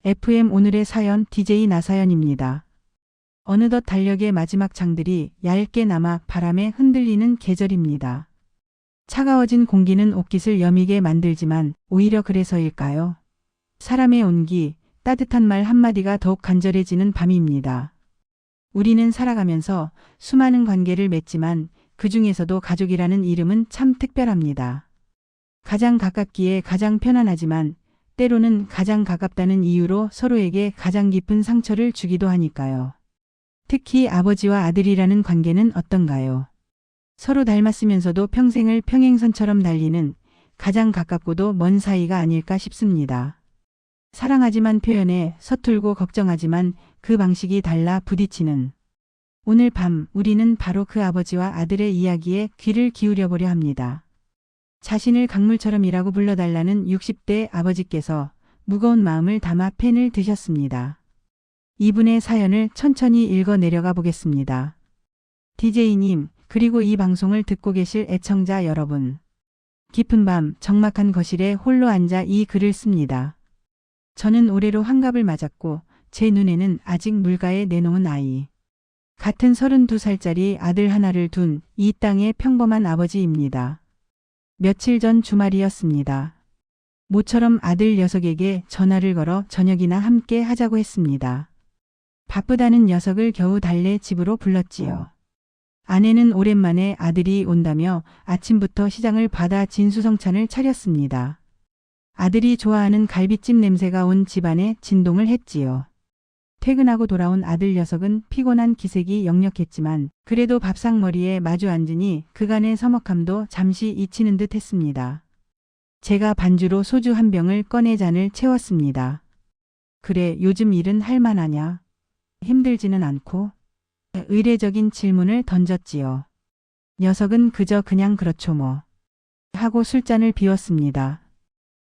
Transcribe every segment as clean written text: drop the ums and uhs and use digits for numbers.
FM 오늘의 사연 DJ 나사연입니다. 어느덧 달력의 마지막 장들이 얇게 남아 바람에 흔들리는 계절입니다. 차가워진 공기는 옷깃을 여미게 만들지만 오히려 그래서일까요? 사람의 온기, 따뜻한 말 한마디가 더욱 간절해지는 밤입니다. 우리는 살아가면서 수많은 관계를 맺지만 그 중에서도 가족이라는 이름은 참 특별합니다. 가장 가깝기에 가장 편안하지만 때로는 가장 가깝다는 이유로 서로에게 가장 깊은 상처를 주기도 하니까요. 특히 아버지와 아들이라는 관계는 어떤가요? 서로 닮았으면서도 평생을 평행선처럼 달리는 가장 가깝고도 먼 사이가 아닐까 싶습니다. 사랑하지만 표현에 서툴고 걱정하지만 그 방식이 달라 부딪히는. 오늘 밤 우리는 바로 그 아버지와 아들의 이야기에 귀를 기울여 보려 합니다. 자신을 강물처럼이라고 불러달라는 60대 아버지께서 무거운 마음을 담아 펜을 드셨습니다. 이분의 사연을 천천히 읽어 내려가 보겠습니다. DJ님, 그리고 이 방송을 듣고 계실 애청자 여러분. 깊은 밤 적막한 거실에 홀로 앉아 이 글을 씁니다. 저는 올해로 환갑을 맞았고 제 눈에는 아직 물가에 내놓은 아이. 같은 32살짜리 아들 하나를 둔 이 땅의 평범한 아버지입니다. 며칠 전 주말이었습니다. 모처럼 아들 녀석에게 전화를 걸어 저녁이나 함께 하자고 했습니다. 바쁘다는 녀석을 겨우 달래 집으로 불렀지요. 아내는 오랜만에 아들이 온다며 아침부터 시장을 받아 진수성찬을 차렸습니다. 아들이 좋아하는 갈비찜 냄새가 온 집안에 진동을 했지요. 퇴근하고 돌아온 아들 녀석은 피곤한 기색이 역력했지만 그래도 밥상머리에 마주 앉으니 그간의 서먹함도 잠시 잊히는 듯 했습니다. 제가 반주로 소주 한 병을 꺼내 잔을 채웠습니다. 그래, 요즘 일은 할만하냐? 힘들지는 않고? 의례적인 질문을 던졌지요. 녀석은 그저 그냥 그렇죠 뭐. 하고 술잔을 비웠습니다.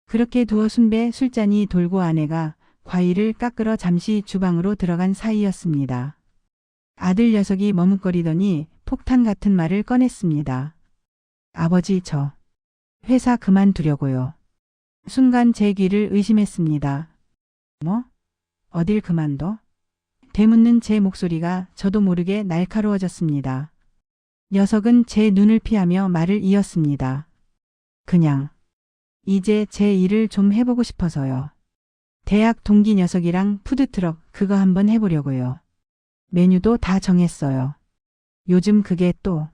그렇게 두어 순배 술잔이 돌고 아내가 과일을 깎으러 잠시 주방으로 들어간 사이였습니다. 아들 녀석이 머뭇거리더니 폭탄 같은 말을 꺼냈습니다. 아버지, 저 회사 그만두려고요. 순간 제 귀를 의심했습니다. 뭐? 어딜 그만둬? 되묻는 제 목소리가 저도 모르게 날카로워졌습니다. 녀석은 제 눈을 피하며 말을 이었습니다. 그냥 이제 제 일을 좀 해보고 싶어서요. 대학 동기 녀석이랑 푸드트럭 그거 한번 해보려고요. 메뉴도 다 정했어요. 요즘 그게 또.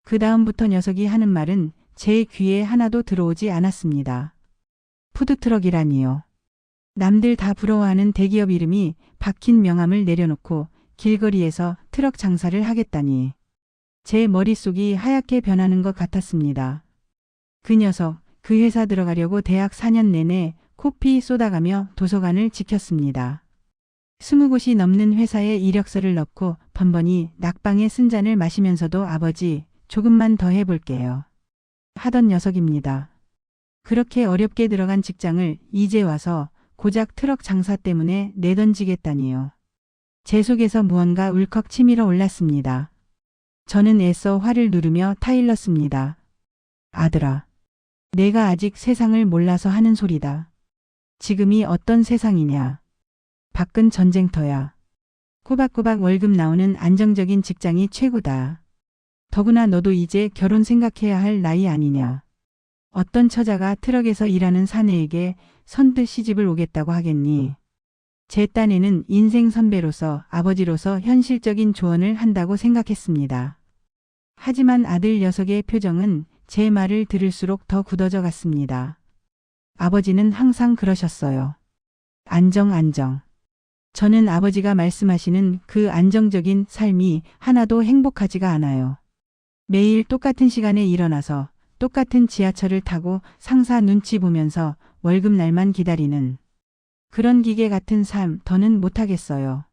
그 다음부터 녀석이 하는 말은 제 귀에 하나도 들어오지 않았습니다. 푸드트럭이라니요. 남들 다 부러워하는 대기업 이름이 박힌 명함을 내려놓고 길거리에서 트럭 장사를 하겠다니. 제 머릿속이 하얗게 변하는 것 같았습니다. 그 녀석, 그 회사 들어가려고 대학 4년 내내 코피 쏟아가며 도서관을 지켰습니다. 20곳이 넘는 회사에 이력서를 넣고 번번이 낙방에 쓴 잔을 마시면서도 아버지, 조금만 더 해볼게요. 하던 녀석입니다. 그렇게 어렵게 들어간 직장을 이제 와서 고작 트럭 장사 때문에 내던지겠다니요. 제 속에서 무언가 울컥 치밀어 올랐습니다. 저는 애써 화를 누르며 타일렀습니다. 아들아, 내가 아직 세상을 몰라서 하는 소리다. 지금이 어떤 세상이냐. 밖은 전쟁터야. 꼬박꼬박 월급 나오는 안정적인 직장이 최고다. 더구나 너도 이제 결혼 생각해야 할 나이 아니냐. 어떤 처자가 트럭에서 일하는 사내에게 선뜻 시집을 오겠다고 하겠니. 제 딴에는 인생 선배로서 아버지로서 현실적인 조언을 한다고 생각했습니다. 하지만 아들 녀석의 표정은 제 말을 들을수록 더 굳어져 갔습니다. 아버지는 항상 그러셨어요. 안정. 저는 아버지가 말씀하시는 그 안정적인 삶이 하나도 행복하지가 않아요. 매일 똑같은 시간에 일어나서 똑같은 지하철을 타고 상사 눈치 보면서 월급 날만 기다리는 그런 기계 같은 삶 더는 못하겠어요.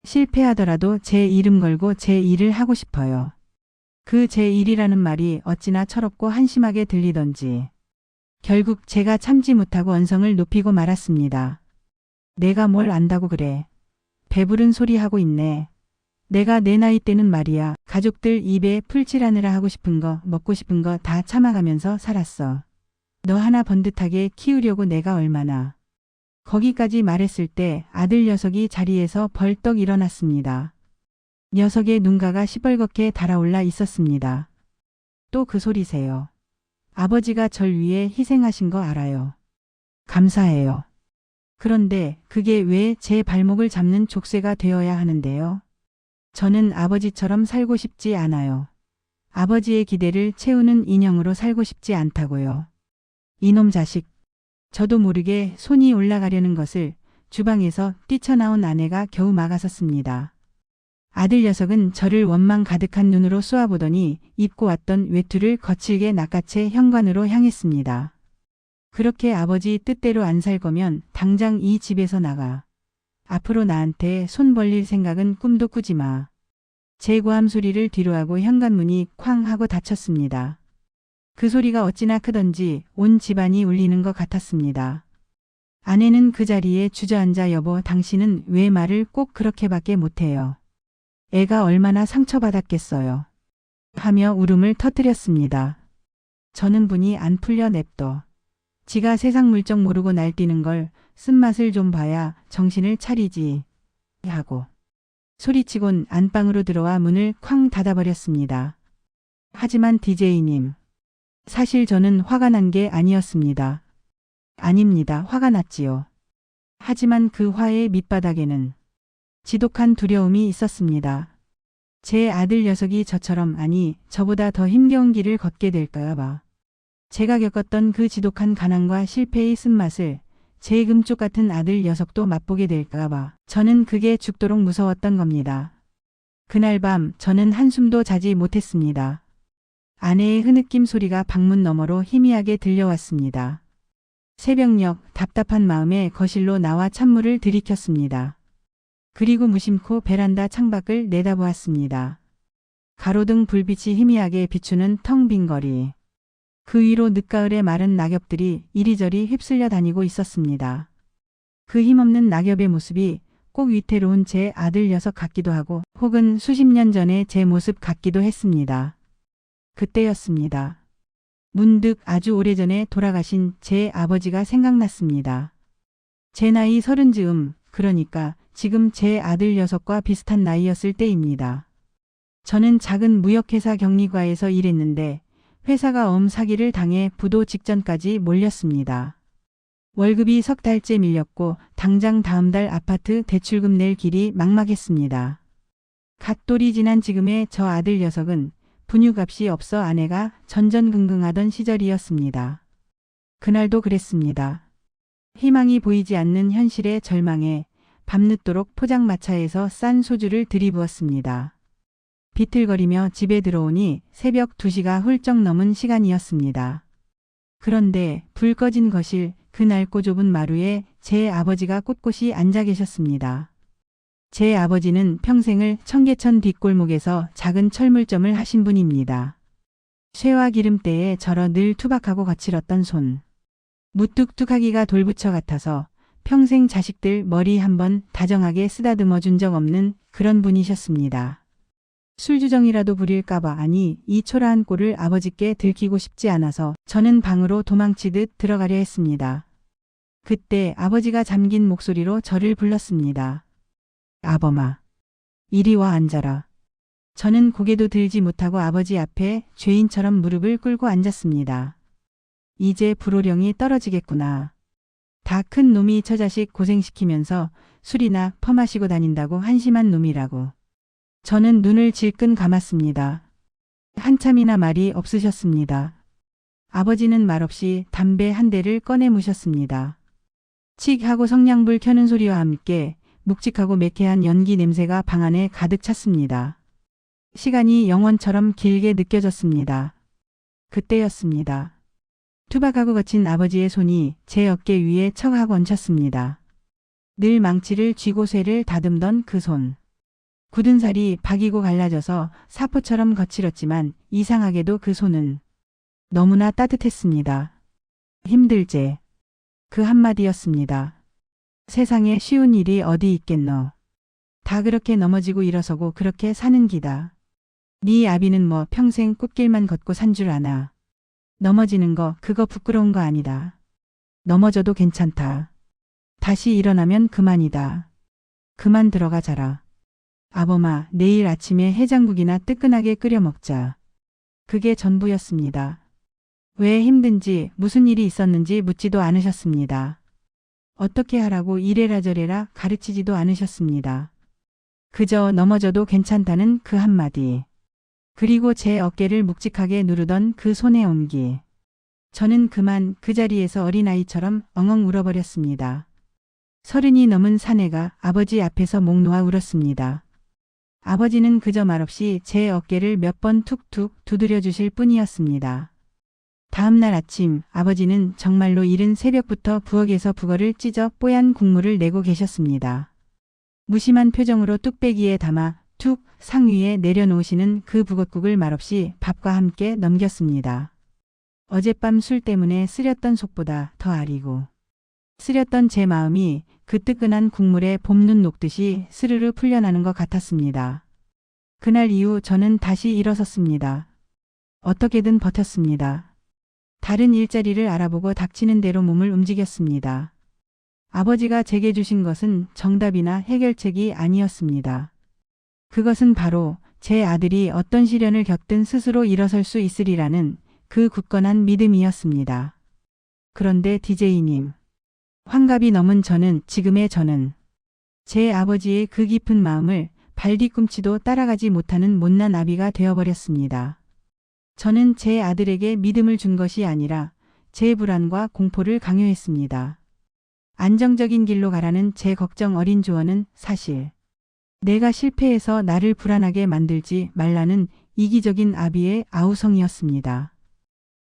실패하더라도 제 이름 걸고 제 일을 하고 싶어요. 그 제 일이라는 말이 어찌나 철없고 한심하게 들리던지. 결국 제가 참지 못하고 언성을 높이고 말았습니다. 내가 뭘 안다고 그래. 배부른 소리 하고 있네. 내가 내 나이 때는 말이야. 가족들 입에 풀칠하느라 하고 싶은 거 먹고 싶은 거 다 참아가면서 살았어. 너 하나 번듯하게 키우려고 내가 얼마나. 거기까지 말했을 때 아들 녀석이 자리에서 벌떡 일어났습니다. 녀석의 눈가가 시뻘겋게 달아올라 있었습니다. 또 그 소리세요. 아버지가 절 위해 희생하신 거 알아요. 감사해요. 그런데 그게 왜 제 발목을 잡는 족쇄가 되어야 하는데요? 저는 아버지처럼 살고 싶지 않아요. 아버지의 기대를 채우는 인형으로 살고 싶지 않다고요. 이놈 자식. 저도 모르게 손이 올라가려는 것을 주방에서 뛰쳐나온 아내가 겨우 막아섰습니다. 아들 녀석은 저를 원망 가득한 눈으로 쏘아보더니 입고 왔던 외투를 거칠게 낚아채 현관으로 향했습니다. 그렇게 아버지 뜻대로 안 살 거면 당장 이 집에서 나가. 앞으로 나한테 손 벌릴 생각은 꿈도 꾸지 마. 제 고함 소리를 뒤로하고 현관문이 쾅 하고 닫혔습니다. 그 소리가 어찌나 크던지 온 집안이 울리는 것 같았습니다. 아내는 그 자리에 주저앉아 여보 당신은 왜 말을 꼭 그렇게밖에 못해요. 애가 얼마나 상처받았겠어요. 하며 울음을 터뜨렸습니다. 저는 분이 안 풀려 냅둬. 지가 세상 물정 모르고 날뛰는 걸 쓴맛을 좀 봐야 정신을 차리지 하고 소리치곤 안방으로 들어와 문을 쾅 닫아버렸습니다. 하지만 DJ님, 사실 저는 화가 난 게 아니었습니다. 아닙니다. 화가 났지요. 하지만 그 화의 밑바닥에는 지독한 두려움이 있었습니다. 제 아들 녀석이 저처럼 아니 저보다 더 힘겨운 길을 걷게 될까 봐. 제가 겪었던 그 지독한 가난과 실패의 쓴맛을 제 금쪽 같은 아들 녀석도 맛보게 될까 봐. 저는 그게 죽도록 무서웠던 겁니다. 그날 밤 저는 한숨도 자지 못했습니다. 아내의 흐느낌 소리가 방문 너머로 희미하게 들려왔습니다. 새벽녘 답답한 마음에 거실로 나와 찬물을 들이켰습니다. 그리고 무심코 베란다 창밖을 내다보았습니다. 가로등 불빛이 희미하게 비추는 텅 빈 거리. 그 위로 늦가을의 마른 낙엽들이 이리저리 휩쓸려 다니고 있었습니다. 그 힘없는 낙엽의 모습이 꼭 위태로운 제 아들 녀석 같기도 하고 혹은 수십 년 전의 제 모습 같기도 했습니다. 그때였습니다. 문득 아주 오래전에 돌아가신 제 아버지가 생각났습니다. 제 나이 30즈음, 그러니까 지금 제 아들 녀석과 비슷한 나이였을 때입니다. 저는 작은 무역회사 격리과에서 일했는데 회사가 엄사기를 당해 부도 직전까지 몰렸습니다. 월급이 석 달째 밀렸고 당장 다음 달 아파트 대출금 낼 길이 막막했습니다. 갓돌이 지난 지금의 저 아들 녀석은 분유값이 없어 아내가 전전긍긍하던 시절이었습니다. 그날도 그랬습니다. 희망이 보이지 않는 현실의 절망에 밤늦도록 포장마차에서 싼 소주를 들이부었습니다. 비틀거리며 집에 들어오니 새벽 2시가 훌쩍 넘은 시간이었습니다. 그런데 불 꺼진 거실 그 낡고 좁은 마루에 제 아버지가 꼿꼿이 앉아 계셨습니다. 제 아버지는 평생을 청계천 뒷골목에서 작은 철물점을 하신 분입니다. 쇠와 기름때에 절어 늘 투박하고 거칠었던 손. 무뚝뚝하기가 돌부처 같아서 평생 자식들 머리 한번 다정하게 쓰다듬어 준 적 없는 그런 분이셨습니다. 술주정이라도 부릴까봐 아니 이 초라한 꼴을 아버지께 들키고 싶지 않아서 저는 방으로 도망치듯 들어가려 했습니다. 그때 아버지가 잠긴 목소리로 저를 불렀습니다. 아범아, 이리 와 앉아라. 저는 고개도 들지 못하고 아버지 앞에 죄인처럼 무릎을 꿇고 앉았습니다. 이제 불호령이 떨어지겠구나. 다 큰 놈이 저 자식 고생시키면서 술이나 퍼마시고 다닌다고 한심한 놈이라고. 저는 눈을 질끈 감았습니다. 한참이나 말이 없으셨습니다. 아버지는 말없이 담배 한 대를 꺼내 무셨습니다. 칙 하고 성냥불 켜는 소리와 함께 묵직하고 매캐한 연기 냄새가 방 안에 가득 찼습니다. 시간이 영원처럼 길게 느껴졌습니다. 그때였습니다. 투박하고 거친 아버지의 손이 제 어깨 위에 척하고 얹혔습니다. 늘 망치를 쥐고 쇠를 다듬던 그 손. 굳은 살이 박이고 갈라져서 사포처럼 거칠었지만 이상하게도 그 손은 너무나 따뜻했습니다. 힘들제. 그 한마디였습니다. 세상에 쉬운 일이 어디 있겠노. 다 그렇게 넘어지고 일어서고 그렇게 사는 기다. 네 아비는 뭐 평생 꽃길만 걷고 산 줄 아나. 넘어지는 거 그거 부끄러운 거 아니다. 넘어져도 괜찮다. 다시 일어나면 그만이다. 그만 들어가 자라. 아범아, 내일 아침에 해장국이나 뜨끈하게 끓여 먹자. 그게 전부였습니다. 왜 힘든지 무슨 일이 있었는지 묻지도 않으셨습니다. 어떻게 하라고 이래라 저래라 가르치지도 않으셨습니다. 그저 넘어져도 괜찮다는 그 한마디. 그리고 제 어깨를 묵직하게 누르던 그 손의 온기. 저는 그만 그 자리에서 어린아이처럼 엉엉 울어버렸습니다. 30이 넘은 사내가 아버지 앞에서 목 놓아 울었습니다. 아버지는 그저 말없이 제 어깨를 몇 번 툭툭 두드려 주실 뿐이었습니다. 다음 날 아침 아버지는 정말로 이른 새벽부터 부엌에서 북어를 찢어 뽀얀 국물을 내고 계셨습니다. 무심한 표정으로 뚝배기에 담아 툭 상위에 내려놓으시는 그 북엇국을 말없이 밥과 함께 넘겼습니다. 어젯밤 술 때문에 쓰렸던 속보다 더 아리고 쓰렸던 제 마음이 그 뜨끈한 국물에 봄눈 녹듯이 스르르 풀려나는 것 같았습니다. 그날 이후 저는 다시 일어섰습니다. 어떻게든 버텼습니다. 다른 일자리를 알아보고 닥치는 대로 몸을 움직였습니다. 아버지가 제게 주신 것은 정답이나 해결책이 아니었습니다. 그것은 바로 제 아들이 어떤 시련을 겪든 스스로 일어설 수 있으리라는 그 굳건한 믿음이었습니다. 그런데 DJ님, 환갑이 넘은 지금의 저는 제 아버지의 그 깊은 마음을 발뒤꿈치도 따라가지 못하는 못난 아비가 되어버렸습니다. 저는 제 아들에게 믿음을 준 것이 아니라 제 불안과 공포를 강요했습니다. 안정적인 길로 가라는 제 걱정 어린 조언은 사실 내가 실패해서 나를 불안하게 만들지 말라는 이기적인 아비의 아우성이었습니다.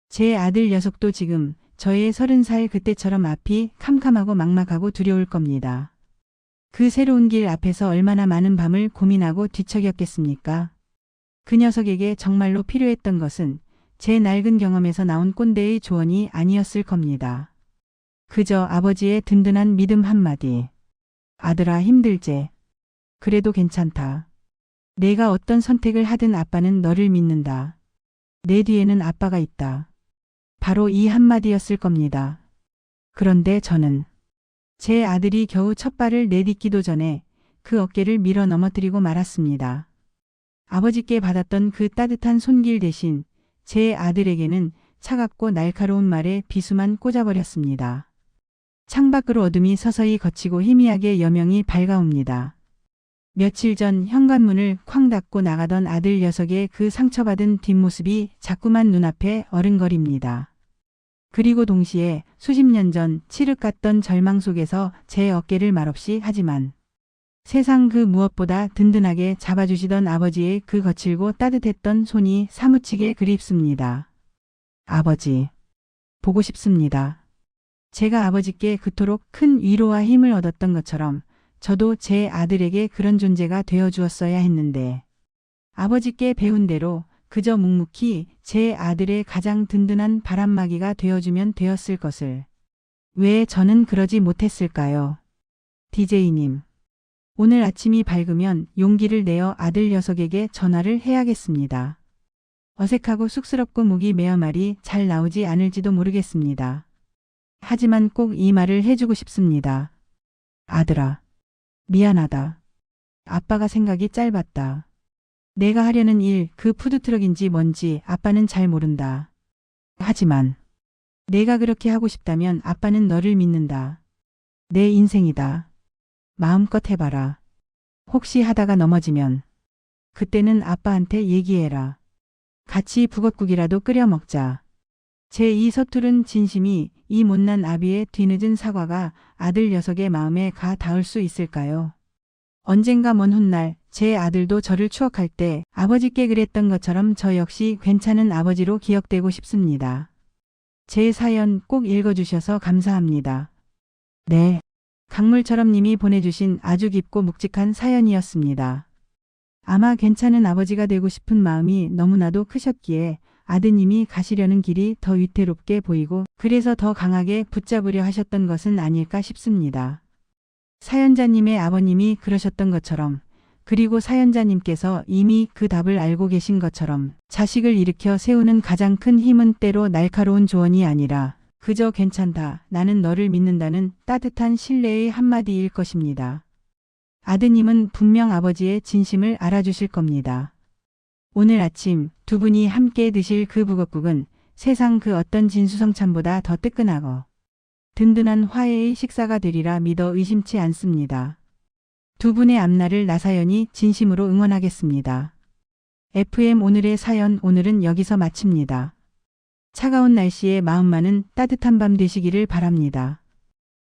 제 아들 녀석도 지금 저의 30살 그때처럼 앞이 캄캄하고 막막하고 두려울 겁니다. 그 새로운 길 앞에서 얼마나 많은 밤을 고민하고 뒤척였겠습니까? 그 녀석에게 정말로 필요했던 것은 제 낡은 경험에서 나온 꼰대의 조언이 아니었을 겁니다. 그저 아버지의 든든한 믿음 한마디. 아들아 힘들제. 그래도 괜찮다. 내가 어떤 선택을 하든 아빠는 너를 믿는다. 내 뒤에는 아빠가 있다. 바로 이 한마디였을 겁니다. 그런데 저는 제 아들이 겨우 첫 발을 내딛기도 전에 그 어깨를 밀어 넘어뜨리고 말았습니다. 아버지께 받았던 그 따뜻한 손길 대신 제 아들에게는 차갑고 날카로운 말에 비수만 꽂아버렸습니다. 창밖으로 어둠이 서서히 걷히고 희미하게 여명이 밝아옵니다. 며칠 전 현관문을 쾅 닫고 나가던 아들 녀석의 그 상처받은 뒷모습이 자꾸만 눈앞에 어른거립니다. 그리고 동시에 수십 년 전 칠흑 같던 절망 속에서 제 어깨를 말없이 하지만 세상 그 무엇보다 든든하게 잡아주시던 아버지의 그 거칠고 따뜻했던 손이 사무치게 그립습니다. 아버지, 보고 싶습니다. 제가 아버지께 그토록 큰 위로와 힘을 얻었던 것처럼 저도 제 아들에게 그런 존재가 되어주었어야 했는데 아버지께 배운 대로 그저 묵묵히 제 아들의 가장 든든한 바람막이가 되어주면 되었을 것을 왜 저는 그러지 못했을까요? DJ님, 오늘 아침이 밝으면 용기를 내어 아들 녀석에게 전화를 해야겠습니다. 어색하고 쑥스럽고 목이 메어 말이 잘 나오지 않을지도 모르겠습니다. 하지만 꼭 이 말을 해주고 싶습니다. 아들아, 미안하다. 아빠가 생각이 짧았다. 내가 하려는 일, 그 푸드트럭인지 뭔지 아빠는 잘 모른다. 하지만 내가 그렇게 하고 싶다면 아빠는 너를 믿는다. 내 인생이다. 마음껏 해봐라. 혹시 하다가 넘어지면 그때는 아빠한테 얘기해라. 같이 북엇국이라도 끓여 먹자. 제 이 서투른 진심이 이 못난 아비의 뒤늦은 사과가 아들 녀석의 마음에 가 닿을 수 있을까요? 언젠가 먼 훗날 제 아들도 저를 추억할 때 아버지께 그랬던 것처럼 저 역시 괜찮은 아버지로 기억되고 싶습니다. 제 사연 꼭 읽어주셔서 감사합니다. 네. 강물처럼 님이 보내주신 아주 깊고 묵직한 사연이었습니다. 아마 괜찮은 아버지가 되고 싶은 마음이 너무나도 크셨기에 아드님이 가시려는 길이 더 위태롭게 보이고 그래서 더 강하게 붙잡으려 하셨던 것은 아닐까 싶습니다. 사연자님의 아버님이 그러셨던 것처럼 그리고 사연자님께서 이미 그 답을 알고 계신 것처럼 자식을 일으켜 세우는 가장 큰 힘은 때로 날카로운 조언이 아니라 그저 괜찮다. 나는 너를 믿는다는 따뜻한 신뢰의 한마디일 것입니다. 아드님은 분명 아버지의 진심을 알아주실 겁니다. 오늘 아침 두 분이 함께 드실 그 북엇국은 세상 그 어떤 진수성찬보다 더 뜨끈하고 든든한 화해의 식사가 되리라 믿어 의심치 않습니다. 두 분의 앞날을 나사연이 진심으로 응원하겠습니다. FM 오늘의 사연 오늘은 여기서 마칩니다. 차가운 날씨에 마음만은 따뜻한 밤 되시기를 바랍니다.